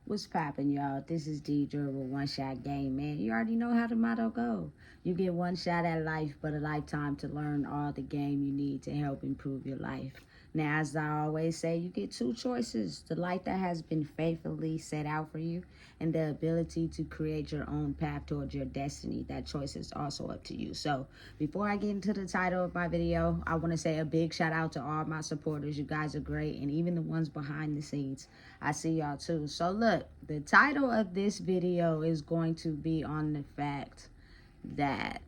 What's poppin', y'all? This is Deidre with One Shot Game, man. You already know how the motto go. You get one shot at life, but a lifetime to learn all the game you need to help improve your life. Now, as I always say, you get two choices: the life that has been faithfully set out for you, and the ability to create your own path towards your destiny. That choice is also up to you. So, before I get into the title of my video, I want to say a big shout out to all my supporters. You guys are great, and even the ones behind the scenes. I see y'all too. So look, the title of this video is going to be on the fact that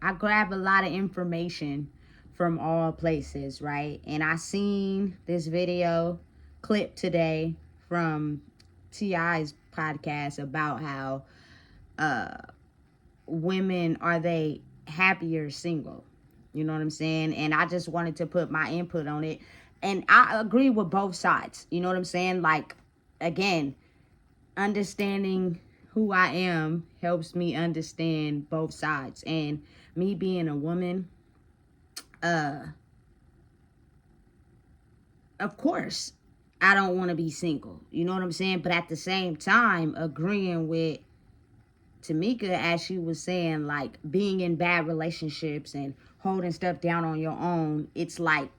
I grab a lot of information from all places, right? And I seen this video clip today from T.I.'s podcast about how women, are they happier single? You know what I'm saying? And I just wanted to put my input on it. And I agree with both sides. You know what I'm saying? Like, again, understanding who I am helps me understand both sides. And me being a woman, of course, I don't want to be single. You know what I'm saying? But at the same time, agreeing with Tamika, as she was saying, like, being in bad relationships and holding stuff down on your own, it's like,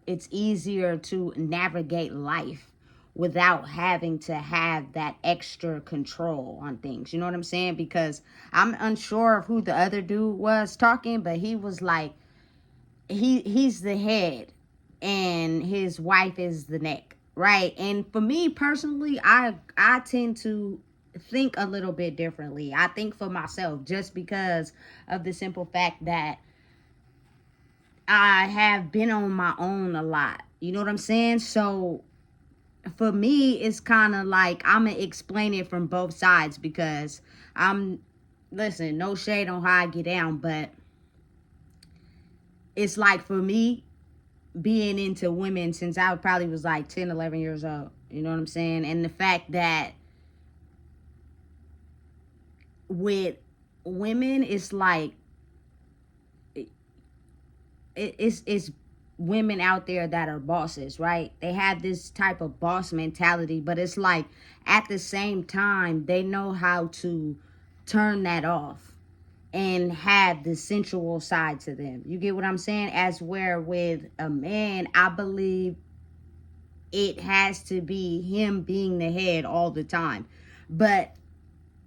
it's easier to navigate life without having to have that extra control on things. You know what I'm saying? Because I'm unsure of who the other dude was talking, but he was like, he's the head and his wife is the neck, right? And for me personally, I tend to think a little bit differently. I think for myself, just because of the simple fact that I have been on my own a lot. You know what I'm saying? So for me, it's kind of like I'm going to explain it from both sides, because listen, no shade on how I get down, but it's like, for me, being into women since I probably was like 10, 11 years old. You know what I'm saying? And the fact that with women, it's like, it's women out there that are bosses, right? They have this type of boss mentality, but it's like, at the same time, they know how to turn that off and have the sensual side to them. You get what I'm saying? As where with a man, I believe it has to be him being the head all the time. But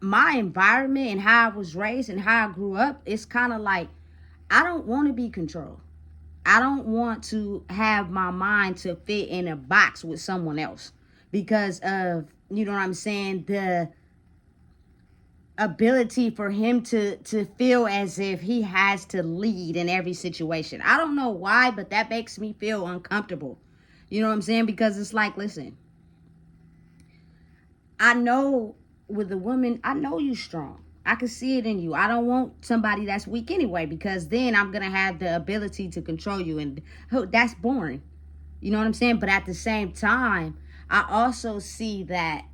my environment and how I was raised and how I grew up, it's kind of like, I don't want to be controlled. I don't want to have my mind to fit in a box with someone else because of, you know what I'm saying, the ability for him to feel as if he has to lead in every situation. I don't know why, but that makes me feel uncomfortable. You know what I'm saying? Because it's like, listen, I know with a woman, I know you strong. I can see it in you. I don't want somebody that's weak anyway, because then I'm going to have the ability to control you. And that's boring. You know what I'm saying? But at the same time, I also see that,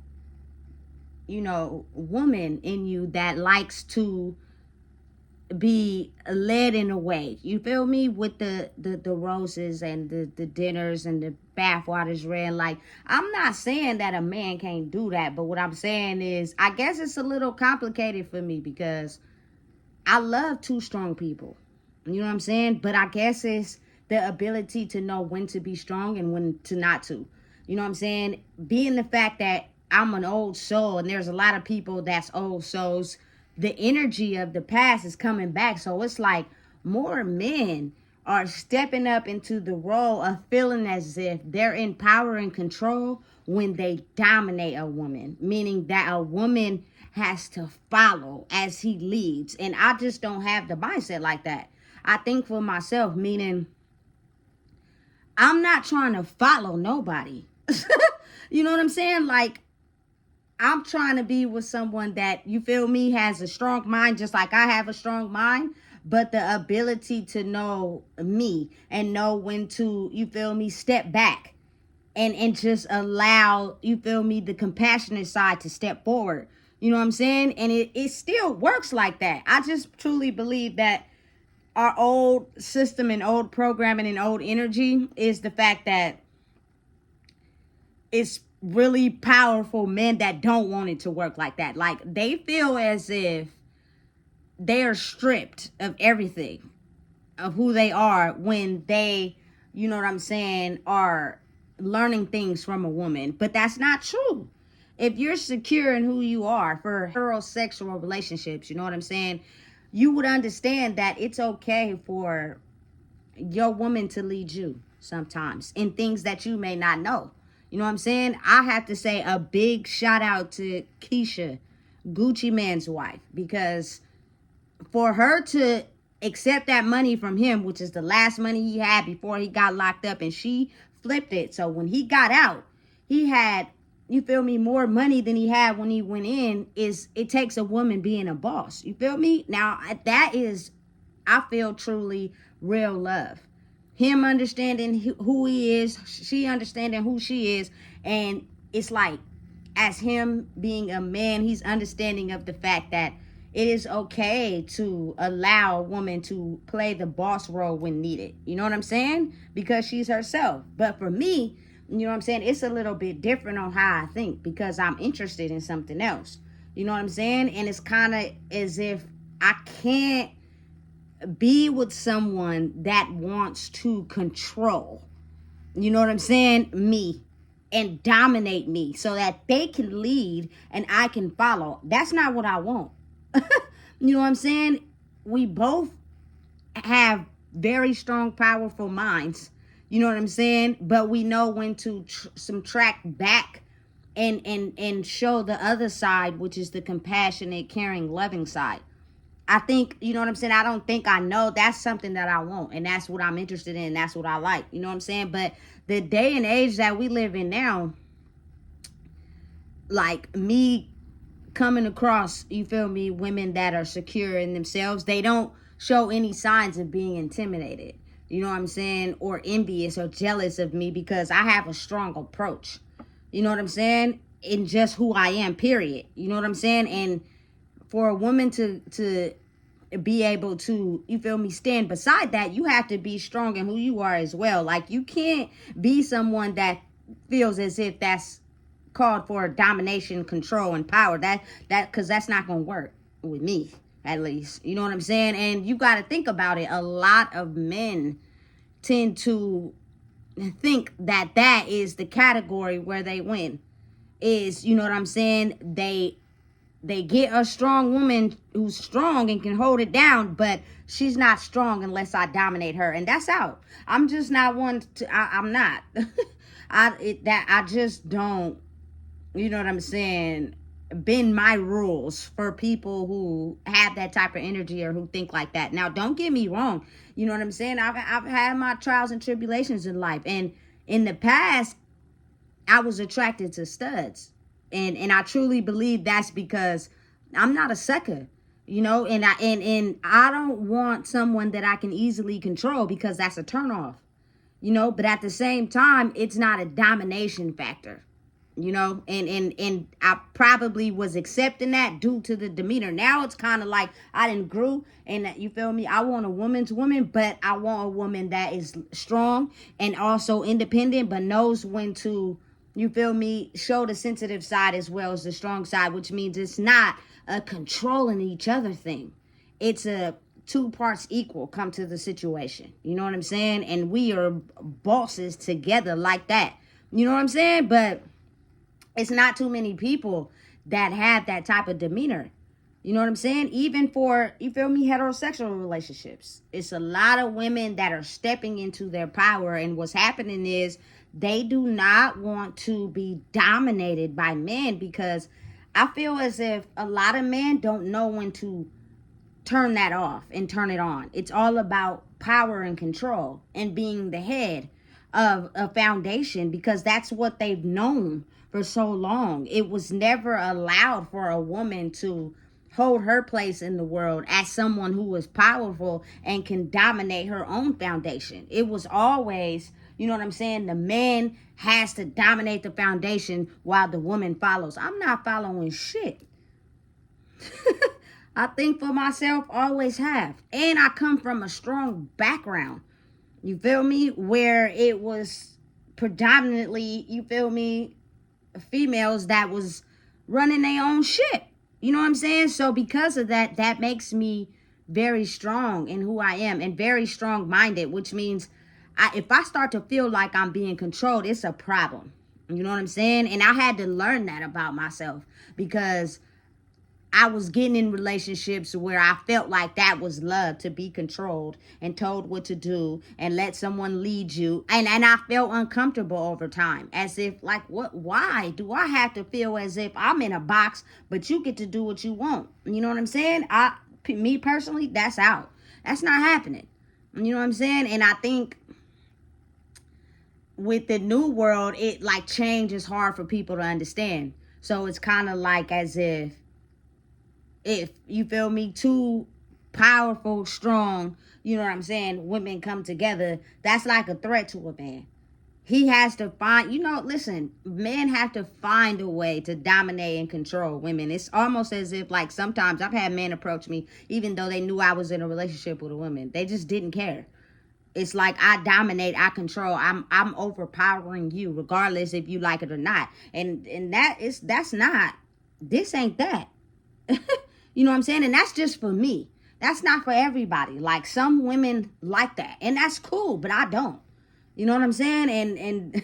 you know, woman in you that likes to be led in a way. You feel me? With the roses and the dinners and the bath waters ran. Like, I'm not saying that a man can't do that, but what I'm saying is, I guess it's a little complicated for me because I love two strong people. You know what I'm saying? But I guess it's the ability to know when to be strong and when to not to. You know what I'm saying? Being the fact that I'm an old soul and there's a lot of people that's old souls, the energy of the past is coming back. So it's like more men are stepping up into the role of feeling as if they're in power and control when they dominate a woman, meaning that a woman has to follow as he leads. And I just don't have the mindset like that. I think for myself, meaning I'm not trying to follow nobody. You know what I'm saying? Like, I'm trying to be with someone that, you feel me, has a strong mind, just like I have a strong mind, but the ability to know me and know when to, you feel me, step back and just allow, you feel me, the compassionate side to step forward. You know what I'm saying? And it still works like that. I just truly believe that our old system and old programming and old energy is the fact that it's really powerful men that don't want it to work like that. Like, they feel as if they are stripped of everything of who they are when they, you know what I'm saying, are learning things from a woman. But that's not true. If you're secure in who you are for heterosexual relationships, you know what I'm saying, you would understand that it's okay for your woman to lead you sometimes in things that you may not know. You know what I'm saying? I have to say a big shout out to Keisha, Gucci Man's wife, because for her to accept that money from him, which is the last money he had before he got locked up, and she flipped it. So when he got out, he had, you feel me, more money than he had when he went in. Is it takes a woman being a boss. You feel me? Now, that is, I feel, truly real love. Him understanding who he is, she understanding who she is, and it's like, as him being a man, he's understanding of the fact that it is okay to allow a woman to play the boss role when needed. You know what I'm saying? Because she's herself. But for me, you know what I'm saying, it's a little bit different on how I think, because I'm interested in something else. You know what I'm saying? And it's kind of as if I can't be with someone that wants to control, you know what I'm saying, me, and dominate me so that they can lead and I can follow. That's not what I want. You know what I'm saying? We both have very strong, powerful minds. You know what I'm saying? But we know when to subtract back and show the other side, which is the compassionate, caring, loving side. I think, you know what I'm saying, I don't think I know. That's something that I want, and that's what I'm interested in. That's what I like. You know what I'm saying? But the day and age that we live in now, like me coming across, you feel me, women that are secure in themselves, they don't show any signs of being intimidated, you know what I'm saying, or envious or jealous of me, because I have a strong approach, you know what I'm saying, in just who I am, period. You know what I'm saying? And for a woman to be able to, you feel me, stand beside that, you have to be strong in who you are as well. Like, you can't be someone that feels as if that's called for domination, control, and power. That because that's not gonna work with me, at least. You know what I'm saying? And you got to think about it. A lot of men tend to think that that is the category where they win. Is, you know what I'm saying, they get a strong woman who's strong and can hold it down, but she's not strong unless I dominate her, and that's out. I'm just not one to. I'm not. I just don't. You know what I'm saying, bend my rules for people who have that type of energy or who think like that. Now, don't get me wrong. You know what I'm saying? I've had my trials and tribulations in life. And in the past, I was attracted to studs. And I truly believe that's because I'm not a sucker. You know, and I don't want someone that I can easily control, because that's a turnoff. You know, but at the same time, it's not a domination factor. You know, and I probably was accepting that due to the demeanor. Now it's kind of like I didn't grew, and you feel me, I want a woman's woman, but I want a woman that is strong and also independent, but knows when to, you feel me, show the sensitive side as well as the strong side, which means it's not a controlling each other thing. It's a two parts equal come to the situation. You know what I'm saying? And we are bosses together like that. You know what I'm saying? But it's not too many people that have that type of demeanor. You know what I'm saying? Even for, you feel me, heterosexual relationships. It's a lot of women that are stepping into their power. And what's happening is they do not want to be dominated by men, because I feel as if a lot of men don't know when to turn that off and turn it on. It's all about power and control and being the head of a foundation, because that's what they've known for so long. It was never allowed for a woman to hold her place in the world as someone who was powerful and can dominate her own foundation. It was always, you know what I'm saying, the man has to dominate the foundation while the woman follows. I'm not following shit. I think for myself, always have. And I come from a strong background. You feel me? Where it was predominantly, you feel me, females that was running their own shit. You know what I'm saying? So because of that, that makes me very strong in who I am and very strong minded, which means if I start to feel like I'm being controlled, it's a problem. You know what I'm saying? And I had to learn that about myself because I was getting in relationships where I felt like that was love, to be controlled and told what to do and let someone lead you. And I felt uncomfortable over time, as if like, why do I have to feel as if I'm in a box, but you get to do what you want? You know what I'm saying? Me personally, that's out. That's not happening. You know what I'm saying? And I think with the new world, it like change is hard for people to understand. So it's kind of like as if you feel me, two powerful, strong, you know what I'm saying, women come together, that's like a threat to a man. He has to find, listen, men have to find a way to dominate and control women. It's almost as if, like, sometimes I've had men approach me, even though they knew I was in a relationship with a woman. They just didn't care. It's like I dominate, I control, I'm overpowering you, regardless if you like it or not. And that's not, this ain't that. You know what I'm saying? And that's just for me. That's not for everybody. Like, some women like that, and that's cool, but I don't. You know what I'm saying? And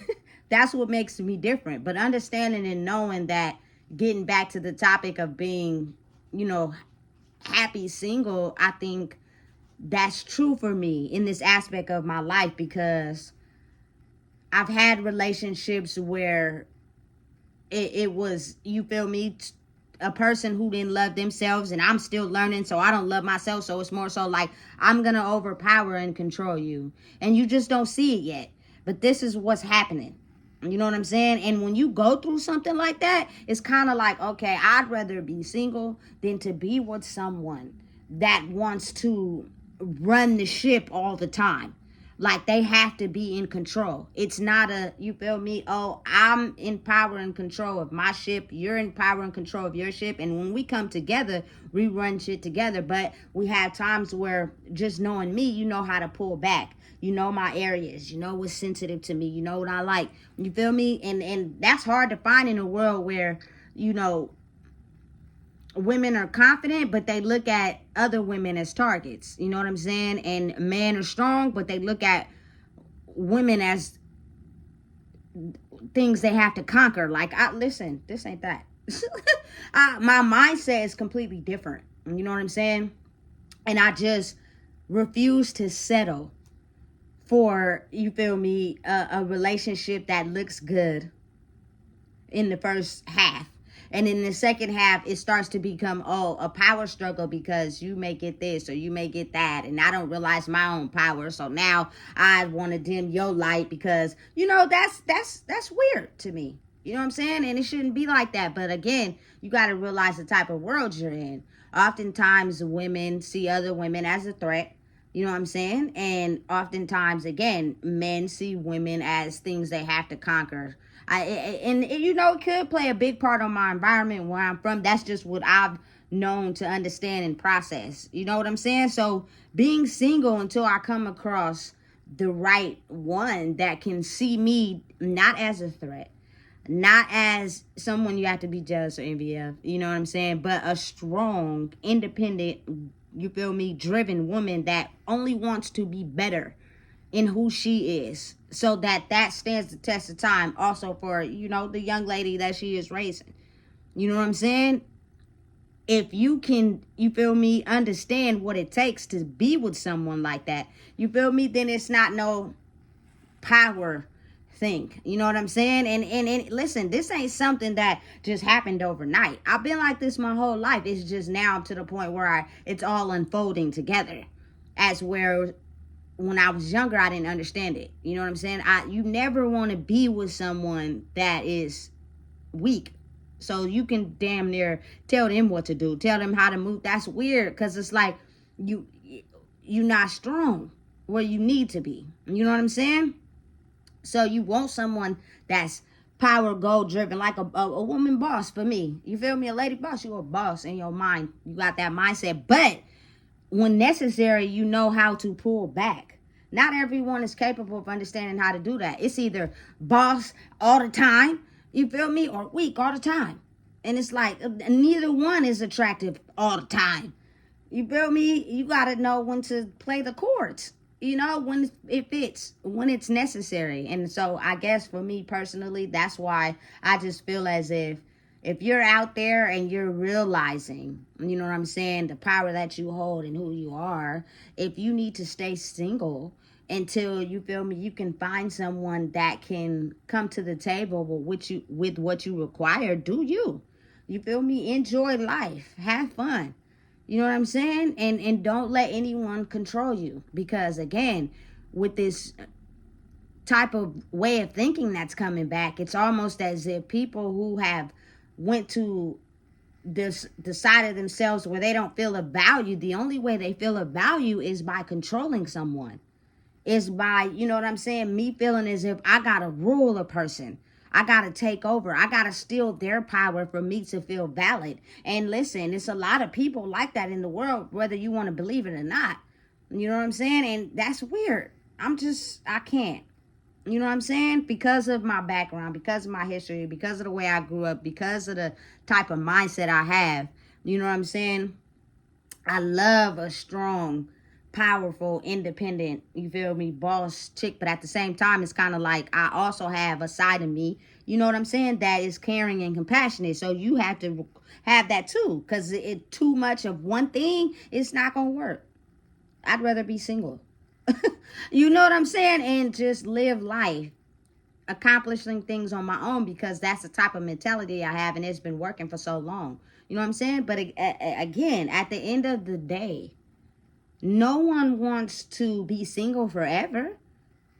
that's what makes me different. But understanding and knowing that, getting back to the topic of being, happy single, I think that's true for me in this aspect of my life, because I've had relationships where it was, you feel me, a person who didn't love themselves, and I'm still learning, so I don't love myself. So it's more so like, I'm gonna overpower and control you, and you just don't see it yet, but this is what's happening. You know what I'm saying? And when you go through something like that, it's kind of like, okay, I'd rather be single than to be with someone that wants to run the ship all the time. Like, they have to be in control. It's not you feel me? Oh, I'm in power and control of my ship. You're in power and control of your ship. And when we come together, we run shit together. But we have times where, just knowing me, you know how to pull back. You know my areas. You know what's sensitive to me. You know what I like. You feel me? And that's hard to find in a world where, women are confident, but they look at other women as targets. You know what I'm saying? And men are strong, but they look at women as things they have to conquer. Like, listen, this ain't that. My mindset is completely different. You know what I'm saying? And I just refuse to settle for, you feel me, a relationship that looks good in the first half. And in the second half, it starts to become, a power struggle, because you may get this or you may get that. And I don't realize my own power. So now I want to dim your light because, that's weird to me. You know what I'm saying? And it shouldn't be like that. But again, you got to realize the type of world you're in. Oftentimes, women see other women as a threat. You know what I'm saying? And oftentimes, again, men see women as things they have to conquer. It could play a big part on my environment where I'm from. That's just what I've known to understand and process. You know what I'm saying? So being single until I come across the right one that can see me not as a threat, not as someone you have to be jealous or envy of, you know what I'm saying? But a strong, independent, you feel me, driven woman that only wants to be better in who she is, so that stands the test of time also for, the young lady that she is raising. You know what I'm saying? If you can, you feel me, understand what it takes to be with someone like that, you feel me, then it's not no power thing. You know what I'm saying? And listen, this ain't something that just happened overnight. I've been like this my whole life. It's just now to the point where it's all unfolding together, as where when I was younger, I didn't understand it. You know what I'm saying? You never want to be with someone that is weak. So you can damn near tell them what to do, tell them how to move. That's weird, because it's like you're not strong where you need to be. You know what I'm saying? So you want someone that's power, goal driven, like a woman boss for me. You feel me? A lady boss, you're a boss in your mind. You got that mindset. But when necessary, you know how to pull back. Not everyone is capable of understanding how to do that. It's either boss all the time, You feel me? Or weak all the time. And it's like neither one is attractive all the time. You feel me? You gotta know when to play the chords. You know, when it fits, when it's necessary. And so I guess for me personally, that's why I just feel as if you're out there and you're realizing, you know what I'm saying, the power that you hold and who you are, if you need to stay single until you feel me, you can find someone that can come to the table with what you require, do you? You feel me? Enjoy life. Have fun. You know what I'm saying? And don't let anyone control you. Because again, with this type of way of thinking that's coming back, it's almost as if people who have went to this the side of themselves where they don't feel a value, the only way they feel a value is by controlling someone. Is by, you know what I'm saying, me feeling as if I gotta rule a person. I gotta take over. I gotta steal their power for me to feel valid. And listen, it's a lot of people like that in the world, whether you want to believe it or not. You know what I'm saying? And that's weird. I can't. You know what I'm saying? Because of my background, because of my history, because of the way I grew up, because of the type of mindset I have. You know what I'm saying? I love a strong, powerful, independent, you feel me, boss chick. But at the same time, it's kind of like I also have a side of me, you know what I'm saying, that is caring and compassionate. So you have to have that too, because it too much of one thing, it's not going to work. I'd rather be single. You know what I'm saying? And just live life, accomplishing things on my own, because that's the type of mentality I have, and it's been working for so long. You know what I'm saying? But again, at the end of the day, no one wants to be single forever,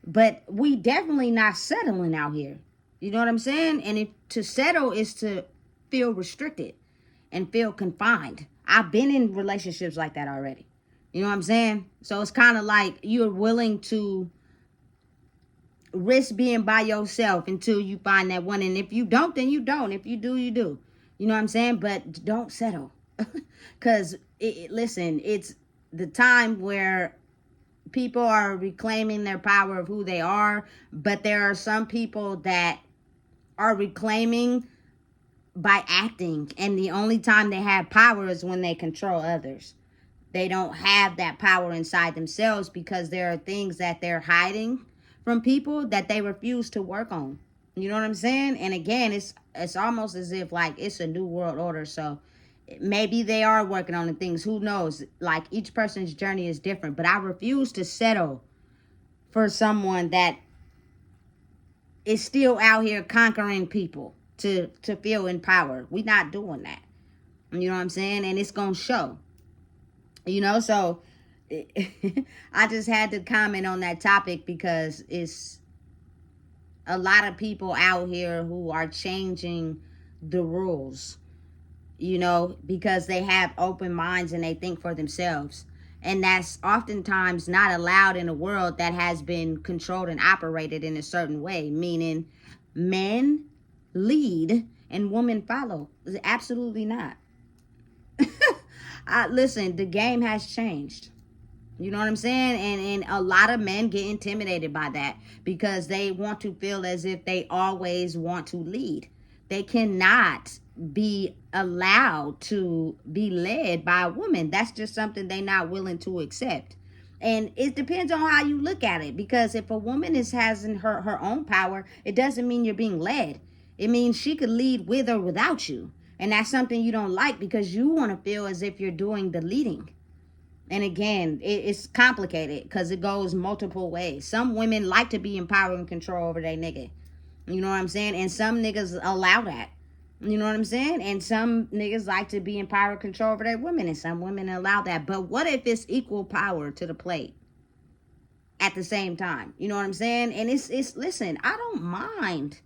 but we definitely not settling out here. You know what I'm saying? And if to settle is to feel restricted and feel confined. I've been in relationships like that already. You know what I'm saying? So it's kind of like you're willing to risk being by yourself until you find that one. And if you don't, then you don't. If you do, you do. You know what I'm saying? But don't settle. Because, listen, it's the time where people are reclaiming their power of who they are. But there are some people that are reclaiming by acting. And the only time they have power is when they control others. They don't have that power inside themselves because there are things that they're hiding from people that they refuse to work on. You know what I'm saying? And again, it's almost as if like it's a new world order. So maybe they are working on the things. Who knows? Like each person's journey is different. But I refuse to settle for someone that is still out here conquering people to feel empowered. We're not doing that. You know what I'm saying? And it's going to show. You know, so I just had to comment on that topic because it's a lot of people out here who are changing the rules, you know, because they have open minds and they think for themselves. And that's oftentimes not allowed in a world that has been controlled and operated in a certain way, meaning men lead and women follow. Absolutely not. Listen, the game has changed. You know what I'm saying? And a lot of men get intimidated by that because they want to feel as if they always want to lead. They cannot be allowed to be led by a woman. That's just something they're not willing to accept. And it depends on how you look at it, because if a woman has her own power, it doesn't mean you're being led. It means she could lead with or without you. And that's something you don't like because you want to feel as if you're doing the leading. And again, it's complicated because it goes multiple ways. Some women like to be in power and control over their nigga. You know what I'm saying? And some niggas allow that. You know what I'm saying? And some niggas like to be in power and control over their women. And some women allow that. But what if it's equal power to the plate at the same time? You know what I'm saying? And it's listen, I don't mind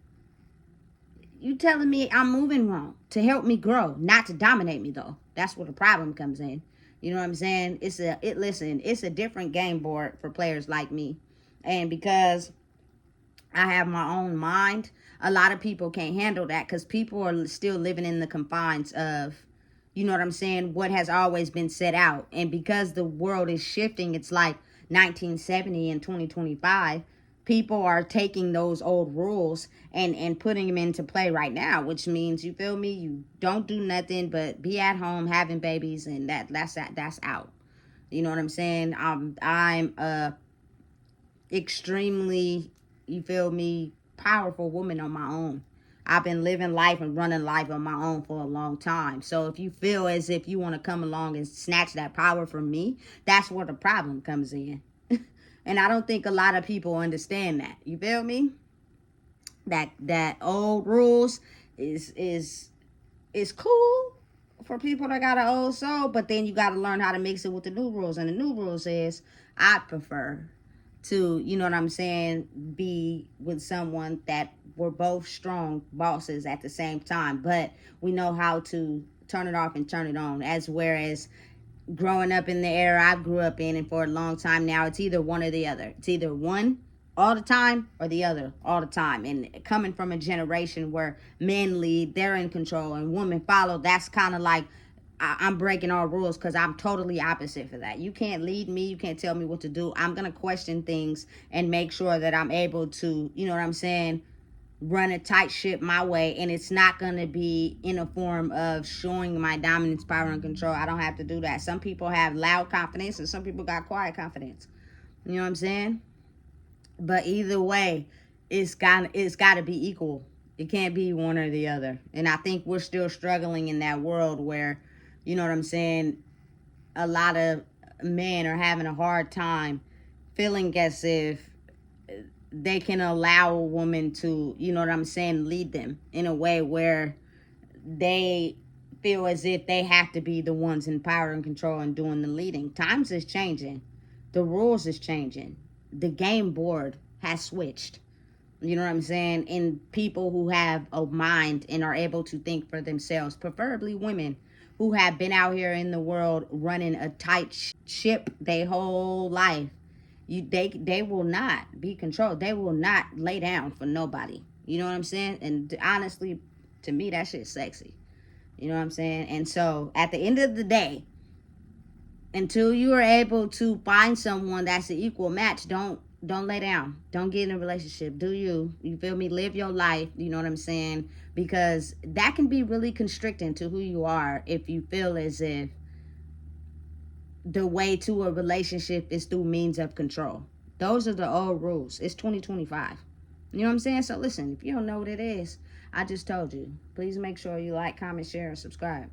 you telling me I'm moving wrong to help me grow, not to dominate me though. That's where the problem comes in. You know what I'm saying? It's a different game board for players like me. And because I have my own mind, a lot of people can't handle that because people are still living in the confines of, you know what I'm saying, what has always been set out. And because the world is shifting, it's like 1970 and 2025. people are taking those old rules and putting them into play right now, which means, you feel me, you don't do nothing but be at home having babies, and that's out. You know what I'm saying? I'm a extremely, you feel me, powerful woman on my own. I've been living life and running life on my own for a long time. So if you feel as if you want to come along and snatch that power from me, that's where the problem comes in. And I don't think a lot of people understand that. You feel me? That old rules is cool for people that got an old soul, but then you got to learn how to mix it with the new rules. And the new rules is, I prefer to, you know what I'm saying, be with someone that we're both strong bosses at the same time, but we know how to turn it off and turn it on. As whereas growing up in the era I grew up in, and for a long time now, it's either one or the other. It's either one all the time or the other all the time. And coming from a generation where men lead, they're in control, and women follow, that's kind of like, I'm breaking all rules, because I'm totally opposite for that. You can't lead me. You can't tell me what to do. I'm going to question things and make sure that I'm able to, you know what I'm saying, run a tight ship my way. And it's not going to be in a form of showing my dominance, power, and control. I don't have to do that. Some people have loud confidence and some people got quiet confidence. You know what I'm saying? But either way, it's got to be equal. It can't be one or the other. And I think we're still struggling in that world where, you know what I'm saying, a lot of men are having a hard time feeling as if they can allow a woman to, you know what I'm saying, lead them in a way where they feel as if they have to be the ones in power and control and doing the leading. Times is changing. The rules is changing. The game board has switched. You know what I'm saying? And people who have a mind and are able to think for themselves, preferably women who have been out here in the world running a tight ship their whole life, they will not be controlled. They will not lay down for nobody. You know what I'm saying? And honestly, to me, that shit's sexy. You know what I'm saying? And so at the end of the day, until you are able to find someone that's an equal match, don't lay down. Don't get in a relationship. Do you feel me? Live your life. You know what I'm saying? Because that can be really constricting to who you are if you feel as if the way to a relationship is through means of control. Those are the old rules. It's 2025. You know what I'm saying? So listen, if you don't know what it is, I just told you. Please make sure you like, comment, share, and subscribe.